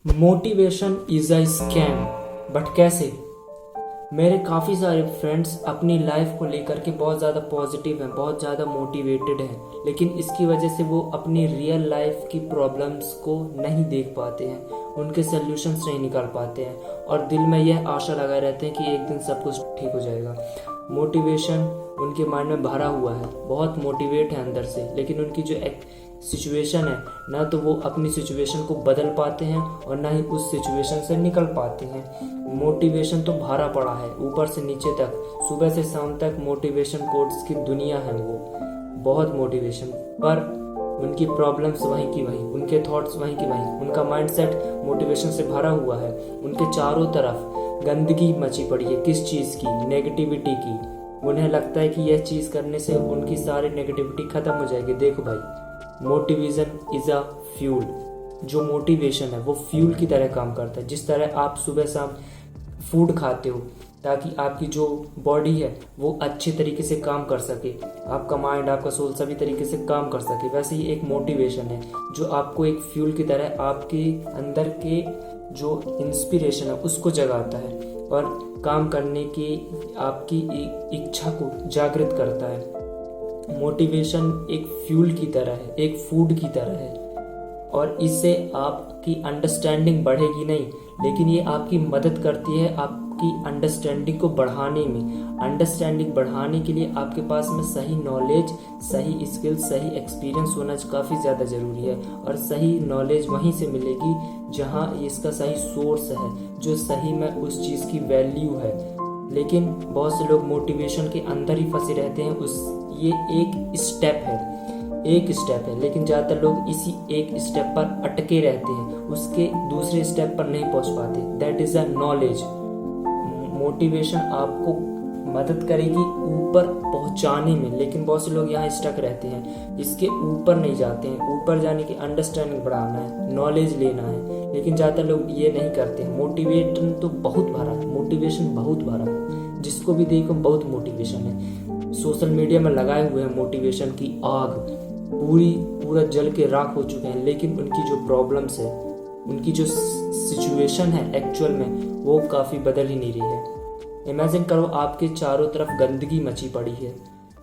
Motivation is a scam, but कैसे? मेरे काफ़ी सारे फ्रेंड्स अपनी लाइफ को लेकर के बहुत ज़्यादा पॉजिटिव हैं, बहुत ज़्यादा मोटिवेटेड हैं, लेकिन इसकी वजह से वो अपनी रियल लाइफ की प्रॉब्लम्स को नहीं देख पाते हैं, उनके सल्यूशंस नहीं निकाल पाते हैं और दिल में यह आशा लगाए रहते हैं कि एक दिन सब कुछ ठीक हो जाएगा। मोटिवेशन उनके माइंड में भरा हुआ है, बहुत मोटिवेट है अंदर से, लेकिन उनकी जो एक सिचुएशन है ना तो वो अपनी सिचुएशन को बदल पाते हैं और ना ही उस सिचुएशन से निकल पाते हैं। मोटिवेशन तो भरा पड़ा है ऊपर से नीचे तक, सुबह से शाम तक मोटिवेशन कोट्स की दुनिया है। वो बहुत मोटिवेशन, पर उनकी प्रॉब्लम्स वहीं की वहीं, उनके थॉट्स वहीं की वहीं, उनका माइंडसेट मोटिवेशन से भरा हुआ है। उनके चारों तरफ गंदगी मची पड़ी है, किस चीज़ की? नेगेटिविटी की। उन्हें लगता है कि यह चीज़ करने से उनकी सारी नेगेटिविटी खत्म हो जाएगी। देखो भाई, मोटिवेशन इज अ फ्यूल। जो मोटिवेशन है वो फ्यूल की तरह काम करता है। जिस तरह आप सुबह शाम फूड खाते हो ताकि आपकी जो बॉडी है वो अच्छे तरीके से काम कर सके, आपका माइंड, आपका सोल सभी तरीके से काम कर सके, वैसे ही एक मोटिवेशन है जो आपको एक फ्यूल की तरह आपके अंदर के जो इंस्पिरेशन है उसको जगाता है और काम करने की आपकी इच्छा को जागृत करता है। मोटिवेशन एक फ्यूल की तरह है, एक फूड की तरह है और इससे आपकी अंडरस्टैंडिंग बढ़ेगी नहीं, लेकिन ये आपकी मदद करती है आपकी अंडरस्टैंडिंग को बढ़ाने में। अंडरस्टैंडिंग बढ़ाने के लिए आपके पास में सही नॉलेज, सही स्किल्स, सही एक्सपीरियंस होना काफ़ी ज़्यादा ज़रूरी है और सही नॉलेज वहीं से मिलेगी जहाँ इसका सही सोर्स है, जो सही में उस चीज़ की वैल्यू है। लेकिन बहुत से लोग मोटिवेशन के अंदर ही फंसे रहते हैं। ये एक स्टेप है, लेकिन ज़्यादातर लोग इसी एक स्टेप पर अटके रहते हैं, उसके दूसरे स्टेप पर नहीं पहुंच पाते। That is a knowledge. Motivation आपको मदद करेगी ऊपर पहुंचाने में, लेकिन बहुत से लोग यहाँ स्टक रहते हैं, इसके ऊपर नहीं जाते हैं। ऊपर जाने की अंडरस्टैंडिंग बढ़ाना है, नॉलेज लेना है, लेकिन ज़्यादातर लोग ये नहीं करते हैं। मोटिवेशन तो बहुत भरा है, मोटिवेशन बहुत भरा है, जिसको भी देखो बहुत मोटिवेशन है। सोशल मीडिया में लगाए हुए हैं मोटिवेशन की आग, पूरा जल के राख हो चुके हैं, लेकिन उनकी जो प्रॉब्लम्स है, उनकी जो सिचुएशन है एक्चुअल में वो काफ़ी बदल ही नहीं रही है। इमेजिन करो आपके चारों तरफ गंदगी मची पड़ी है,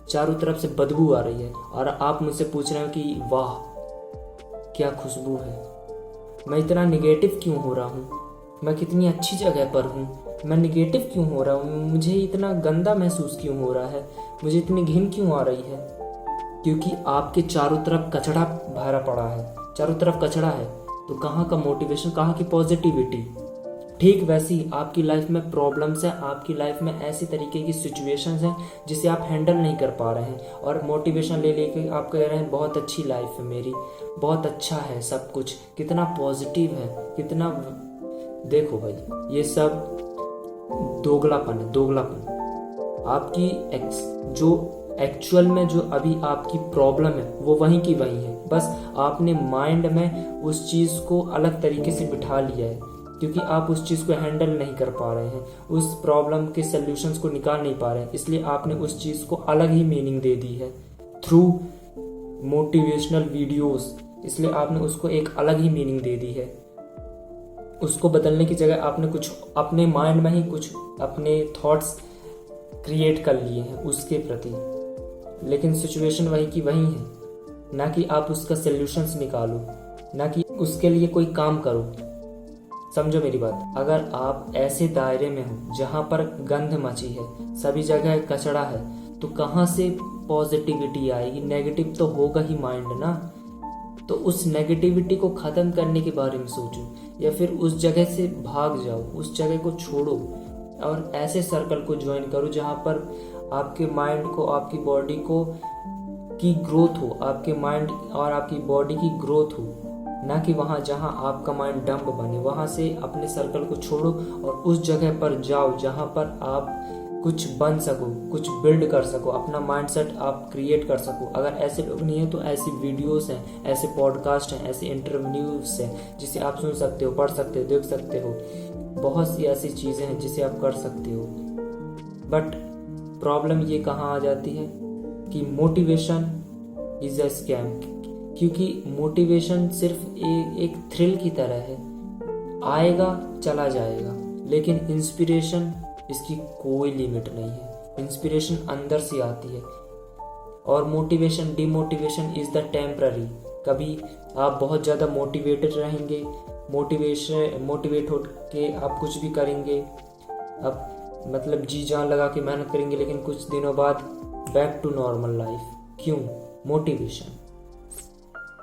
चारों तरफ से बदबू आ रही है और आप मुझसे पूछ रहे हो कि वाह क्या खुशबू है, मैं इतना निगेटिव क्यों हो रहा हूँ, मैं कितनी अच्छी जगह पर हूँ, मैं निगेटिव क्यों हो रहा हूँ, मुझे इतना गंदा महसूस क्यों हो रहा है, मुझे इतनी घिन क्यों आ रही है? क्योंकि आपके चारों तरफ कचरा भरा पड़ा है। चारों तरफ कचरा है तो कहाँ का मोटिवेशन, कहाँ की पॉजिटिविटी? ठीक वैसी आपकी लाइफ में प्रॉब्लम्स हैं, आपकी लाइफ में ऐसी तरीके की सिचुएशंस हैं जिसे आप हैंडल नहीं कर पा रहे हैं और मोटिवेशन ले लेके आप कह रहे हैं बहुत अच्छी लाइफ है मेरी, बहुत अच्छा है सब कुछ, कितना पॉजिटिव है, कितना। देखो भाई, ये सब दोगलापन है, दोगलापन। आपकी जो एक्चुअल में जो अभी आपकी प्रॉब्लम है वो वहीं की वहीं है, बस आपने माइंड में उस चीज़ को अलग तरीके से बिठा लिया है क्योंकि आप उस चीज़ को हैंडल नहीं कर पा रहे हैं, उस प्रॉब्लम के सल्यूशंस को निकाल नहीं पा रहे हैं, इसलिए आपने उस चीज़ को अलग ही मीनिंग दे दी है थ्रू मोटिवेशनल वीडियोस। इसलिए आपने उसको एक अलग ही मीनिंग दे दी है। उसको बदलने की जगह आपने कुछ अपने माइंड में ही कुछ अपने थॉट्स क्रिएट कर लिए हैं उसके प्रति, लेकिन सिचुएशन वही की वही है, ना कि आप उसका सल्यूशंस निकालो, ना कि उसके लिए कोई काम करो। समझो मेरी बात। अगर आप ऐसे दायरे में हो जहाँ पर गंध मची है, सभी जगह कचरा है, तो कहाँ से पॉजिटिविटी आएगी? नेगेटिव तो होगा ही माइंड ना। तो उस नेगेटिविटी को ख़त्म करने के बारे में सोचो या फिर उस जगह से भाग जाओ, उस जगह को छोड़ो और ऐसे सर्कल को ज्वाइन करो जहाँ पर आपके माइंड को, आपकी बॉडी को की ग्रोथ हो, आपके माइंड और आपकी बॉडी की ग्रोथ हो, ना कि वहाँ जहाँ आपका माइंड डंप बने। वहाँ से अपने सर्कल को छोड़ो और उस जगह पर जाओ जहाँ पर आप कुछ बन सको, कुछ बिल्ड कर सको, अपना माइंडसेट आप क्रिएट कर सको। अगर ऐसे लोग नहीं है तो ऐसी वीडियोस हैं, ऐसे पॉडकास्ट हैं, ऐसे इंटरव्यूज हैं जिसे आप सुन सकते हो, पढ़ सकते हो, देख सकते हो। बहुत सी ऐसी चीज़ें हैं जिसे आप कर सकते हो। बट प्रॉब्लम ये कहाँ आ जाती है कि मोटिवेशन इज अ स्कैम, क्योंकि मोटिवेशन सिर्फ एक थ्रिल की तरह है। आएगा चला जाएगा, लेकिन इंस्पिरेशन इसकी कोई लिमिट नहीं है। इंस्पिरेशन अंदर से आती है, और motivation demotivation is the temporary. कभी आप बहुत ज़्यादा मोटिवेटेड रहेंगे, मोटिवेट होके आप कुछ भी करेंगे, आप मतलब जी जान लगा के मेहनत करेंगे, लेकिन कुछ दिनों बाद बैक टू नॉर्मल लाइफ। क्यों?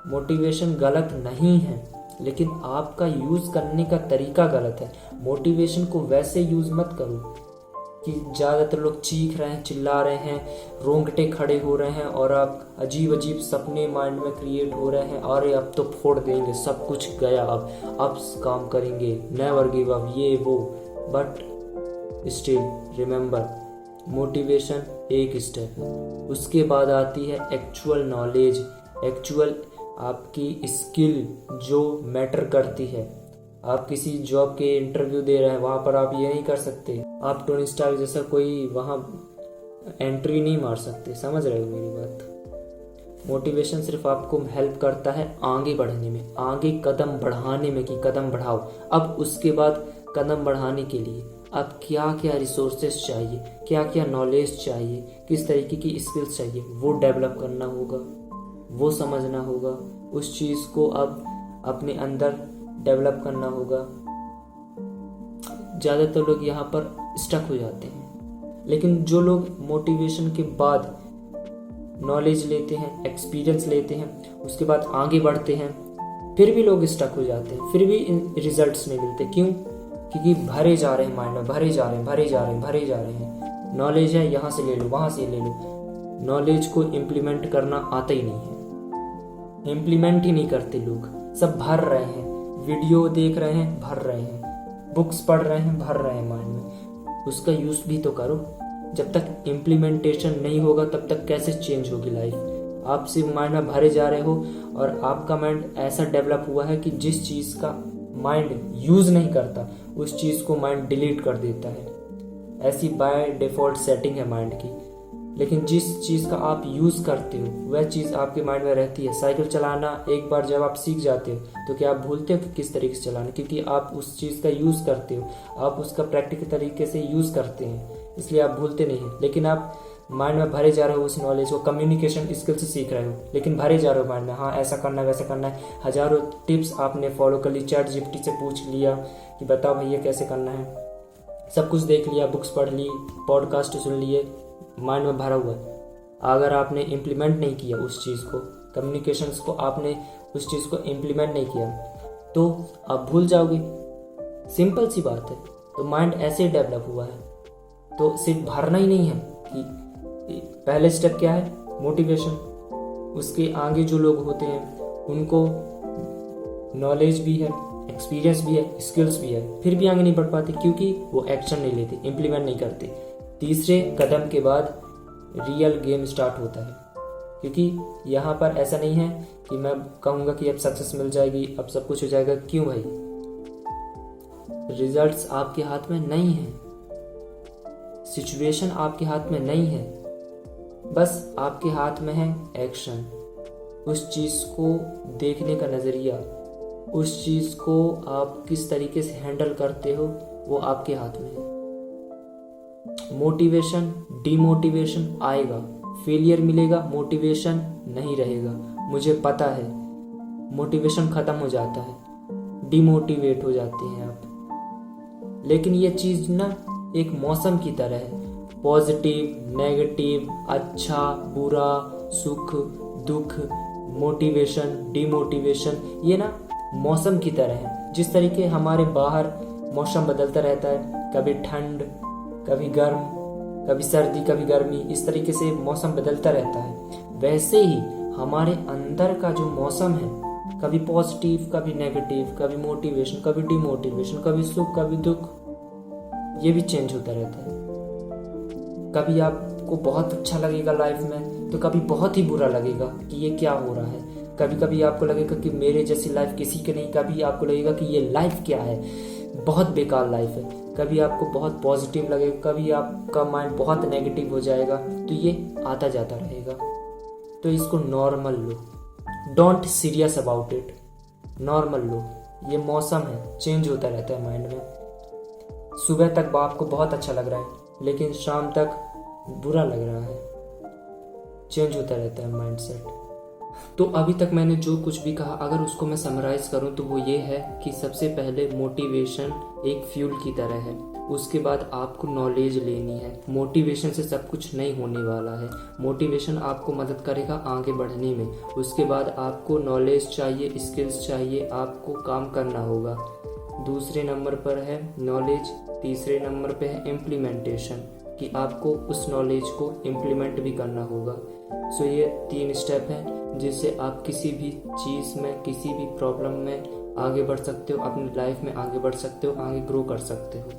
मोटिवेशन गलत नहीं है, लेकिन आपका यूज़ करने का तरीका गलत है। मोटिवेशन को वैसे यूज़ मत करो कि ज़्यादातर लोग चीख रहे हैं, चिल्ला रहे हैं, रोंगटे खड़े हो रहे हैं, और आप अजीब अजीब सपने माइंड में क्रिएट हो रहे हैं। अरे अब तो फोड़ देंगे, सब कुछ गया, अब काम करेंगे, नेवर गिव अप, ये वो। बट स्टिल रिमेंबर, मोटिवेशन एक स्टेप है, उसके बाद आती है एक्चुअल नॉलेज, एक्चुअल आपकी स्किल जो मैटर करती है। आप किसी जॉब के इंटरव्यू दे रहे हैं, वहाँ पर आप ये नहीं कर सकते, आप टोनी स्टार्क जैसा कोई वहाँ एंट्री नहीं मार सकते। समझ रहे हो मेरी बात? मोटिवेशन सिर्फ आपको हेल्प करता है आगे बढ़ने में, आगे कदम बढ़ाने में, कि कदम बढ़ाओ। अब उसके बाद कदम बढ़ाने के लिए अब क्या क्या रिसोर्सेस चाहिए, क्या क्या नॉलेज चाहिए, किस तरीके की स्किल्स चाहिए, वो डेवलप करना होगा, वो समझना होगा, उस चीज़ को अब अपने अंदर डेवलप करना होगा। ज़्यादातर लोग यहाँ पर स्टक हो जाते हैं, लेकिन जो लोग मोटिवेशन के बाद नॉलेज लेते हैं, एक्सपीरियंस लेते हैं, उसके बाद आगे बढ़ते हैं, फिर भी लोग स्टक हो जाते हैं, फिर भी रिजल्ट्स नहीं मिलते। क्यों? क्योंकि भरे जा रहे हैं माइंड में, भरे जा रहे हैं। नॉलेज है, यहाँ से ले लो, वहाँ से ले लो, नॉलेज को इम्प्लीमेंट करना आता ही नहीं है, इम्प्लीमेंट ही नहीं करते लोग। सब भर रहे हैं, वीडियो देख रहे हैं, भर रहे हैं, बुक्स पढ़ रहे हैं, भर रहे हैं माइंड में। उसका यूज़ भी तो करो। जब तक इम्प्लीमेंटेशन नहीं होगा तब तक कैसे चेंज होगी लाइफ? आप सिर्फ माइंड में भरे जा रहे हो, और आपका माइंड ऐसा डेवलप हुआ है कि जिस चीज़ का माइंड यूज़ नहीं करता उस चीज़ को माइंड डिलीट कर देता है। ऐसी बाय डिफ़ॉल्ट सेटिंग है माइंड की। लेकिन जिस चीज़ का आप यूज़ करते हो वह चीज़ आपके माइंड में रहती है। साइकिल चलाना एक बार जब आप सीख जाते हो तो क्या आप भूलते हो कि किस तरीके से चलाना? क्योंकि आप उस चीज़ का यूज़ करते हो, आप उसका प्रैक्टिकल तरीके से यूज़ करते हैं, इसलिए आप भूलते नहीं हैं। लेकिन आप माइंड में भरे जा रहे हो उस नॉलेज को, कम्युनिकेशन स्किल से सीख रहे हो, लेकिन भरे जा रहे हो माइंड में, हाँ ऐसा करना है वैसा करना है। हज़ारों टिप्स आपने फॉलो कर ली, ChatGPT से पूछ लिया कि बताओ भैया कैसे करना है, सब कुछ देख लिया, बुक्स पढ़ ली, पॉडकास्ट सुन लिए, माइंड में भरा हुआ है। अगर आपने इम्प्लीमेंट नहीं किया उस चीज़ को, कम्युनिकेशंस को आपने उस चीज़ को इम्प्लीमेंट नहीं किया, तो आप भूल जाओगे। सिंपल सी बात है। तो माइंड ऐसे डेवलप हुआ है, तो सिर्फ भरना ही नहीं है। कि पहले स्टेप क्या है? मोटिवेशन। उसके आगे जो लोग होते हैं उनको नॉलेज भी है, एक्सपीरियंस भी है, स्किल्स भी है, फिर भी आगे नहीं बढ़ पाते क्योंकि वो एक्शन नहीं लेते, इम्प्लीमेंट नहीं करते। तीसरे कदम के बाद रियल गेम स्टार्ट होता है, क्योंकि यहाँ पर ऐसा नहीं है कि मैं कहूँगा कि अब सक्सेस मिल जाएगी, अब सब कुछ हो जाएगा। क्यों भाई? रिजल्ट्स आपके हाथ में नहीं है, सिचुएशन आपके हाथ में नहीं है, बस आपके हाथ में है एक्शन। उस चीज़ को देखने का नज़रिया, उस चीज़ को आप किस तरीके से हैंडल करते हो, वो आपके हाथ में है। मोटिवेशन डिमोटिवेशन आएगा, फेलियर मिलेगा, मोटिवेशन नहीं रहेगा। मुझे पता है, मोटिवेशन ख़त्म हो जाता है, डिमोटिवेट हो जाते हैं आप। लेकिन ये चीज़ ना एक मौसम की तरह है, पॉजिटिव नेगेटिव, अच्छा बुरा, सुख दुख, मोटिवेशन डिमोटिवेशन, ये ना मौसम की तरह है। जिस तरीके हमारे बाहर मौसम बदलता रहता है, कभी ठंड, कभी गर्म, कभी सर्दी, कभी गर्मी, इस तरीके से मौसम बदलता रहता है, वैसे ही हमारे अंदर का जो मौसम है, कभी पॉजिटिव, कभी नेगेटिव, कभी मोटिवेशन, कभी डिमोटिवेशन, कभी सुख, कभी दुख, ये भी चेंज होता रहता है। कभी आपको बहुत अच्छा लगेगा लाइफ में, तो कभी बहुत ही बुरा लगेगा कि ये क्या हो रहा है। कभी कभी आपको लगेगा कि मेरे जैसी लाइफ किसी की नहीं, कभी आपको लगेगा कि ये लाइफ क्या है, बहुत बेकार लाइफ है। कभी आपको बहुत पॉजिटिव लगेगा, कभी आपका माइंड बहुत नेगेटिव हो जाएगा। तो ये आता जाता रहेगा। तो इसको नॉर्मल लो, don't serious about it, normal लो। ये मौसम है, चेंज होता रहता है माइंड में। सुबह तक आपको बहुत अच्छा लग रहा है लेकिन शाम तक बुरा लग रहा है, चेंज होता रहता है माइंड सेट। तो अभी तक मैंने जो कुछ भी कहा, अगर उसको मैं समराइज करूं तो वो ये है कि सबसे पहले मोटिवेशन एक फ्यूल की तरह है। उसके बाद आपको नॉलेज लेनी है। मोटिवेशन से सब कुछ नहीं होने वाला है। मोटिवेशन आपको मदद करेगा आगे बढ़ने में। उसके बाद आपको नॉलेज चाहिए, स्किल्स चाहिए, आपको काम करना होगा। दूसरे नंबर पर है नॉलेज, तीसरे नंबर पे है इम्प्लीमेंटेशन, कि आपको उस नॉलेज को इम्प्लीमेंट भी करना होगा। सो ये 3 स्टेप हैं जिससे आप किसी भी चीज़ में, किसी भी प्रॉब्लम में आगे बढ़ सकते हो, अपनी लाइफ में आगे बढ़ सकते हो, आगे ग्रो कर सकते हो।